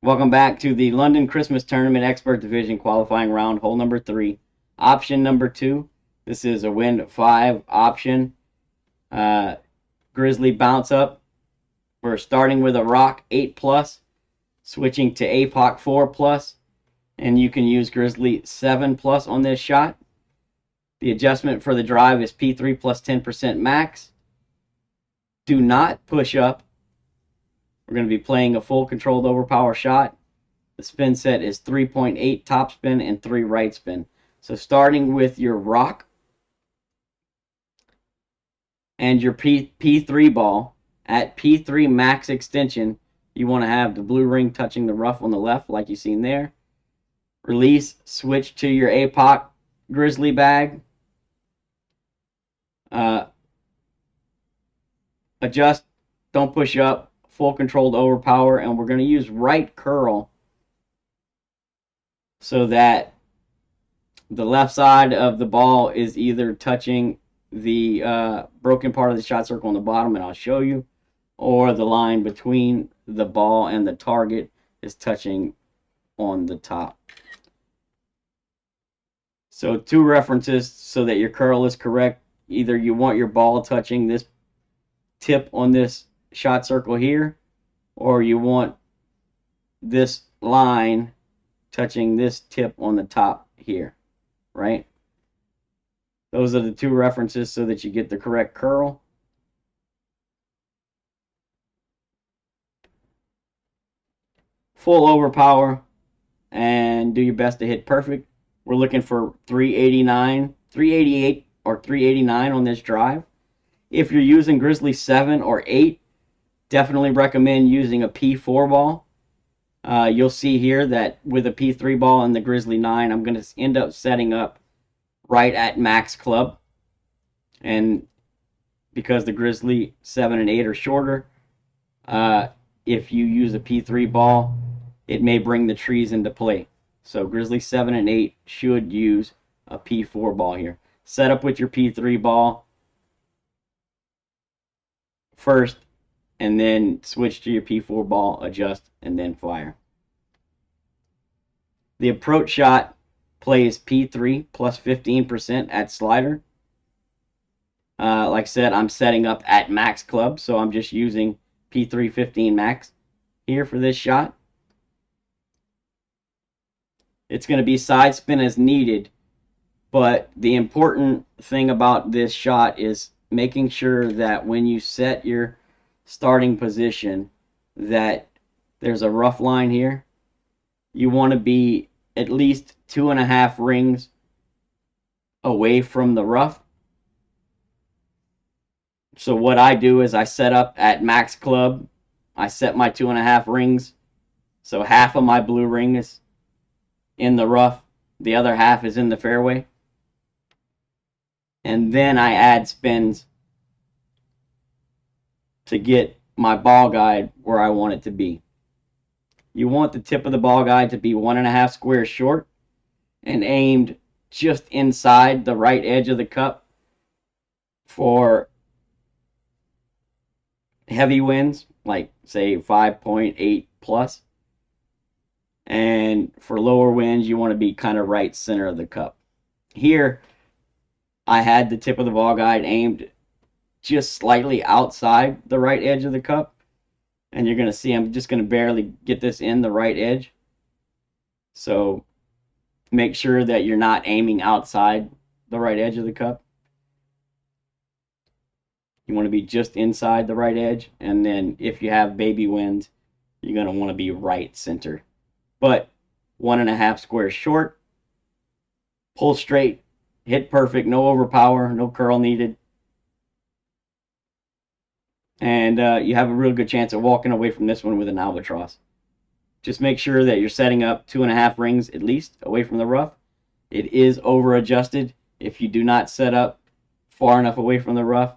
Welcome back to the London Christmas Tournament Expert Division qualifying round, hole number 3. Option number 2. This is a wind 5 option. Grizzly bounce up. We're starting with a rock 8 plus, switching to APOC 4 plus, and you can use Grizzly 7 plus on this shot. The adjustment for the drive is P3 plus 10% max. Do not push up. We're going to be playing a full controlled overpower shot. The spin set is 3.8 top spin and 3 right spin. So starting with your rock and your P3 ball, at P3 max extension, you want to have the blue ring touching the rough on the left like you've seen there. Release, switch to your APOC Grizzly bag. Adjust, don't push up. Full controlled overpower, and we're going to use right curl so that the left side of the ball is either touching the broken part of the shot circle on the bottom, and I'll show you, or the line between the ball and the target is touching on the top. So 2 references so that your curl is correct. Either you want your ball touching this tip on this shot circle here, or you want this line touching this tip on the top here, right? Those are the 2 references so that you get the correct curl. Full overpower and do your best to hit perfect. We're looking for 389, 388 or 389 on this drive. If you're using Grizzly 7 or 8, definitely recommend using a P4 ball. You'll see here that with a P3 ball and the Grizzly 9, I'm going to end up setting up right at max club. And because the Grizzly 7 and 8 are shorter, if you use a P3 ball, it may bring the trees into play. So Grizzly 7 and 8 should use a P4 ball here. Set up with your P3 ball first, and then switch to your P4 ball, adjust, and then fire. The approach shot plays P3 plus 15% at slider. Like I said, I'm setting up at max club, so I'm just using P3 15 max here for this shot. It's going to be side spin as needed, but the important thing about this shot is making sure that when you set your starting position that there's a rough line here. You want to be at least 2.5 rings away from the rough. So what I do is I set up at max club. I set my 2.5 rings. So half of my blue ring is in the rough. The other half is in the fairway. And then I add spins to get my ball guide where I want it to be. You want the tip of the ball guide to be 1.5 squares short and aimed just inside the right edge of the cup for heavy winds, like say 5.8 plus. And for lower winds, you want to be kind of right center of the cup. Here, I had the tip of the ball guide aimed just slightly outside the right edge of the cup. And you're going to see I'm just going to barely get this in the right edge. So make sure that you're not aiming outside the right edge of the cup. You want to be just inside the right edge. And then if you have baby winds, you're going to want to be right center. But 1.5 squares short. Pull straight. Hit perfect. No overpower. No curl needed. And you have a real good chance of walking away from this one with an albatross. Just make sure that you're setting up 2.5 rings at least away from the rough. It is over adjusted. If you do not set up far enough away from the rough,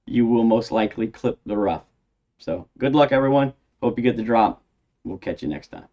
you will most likely clip the rough. So good luck, everyone. Hope you get the drop. We'll catch you next time.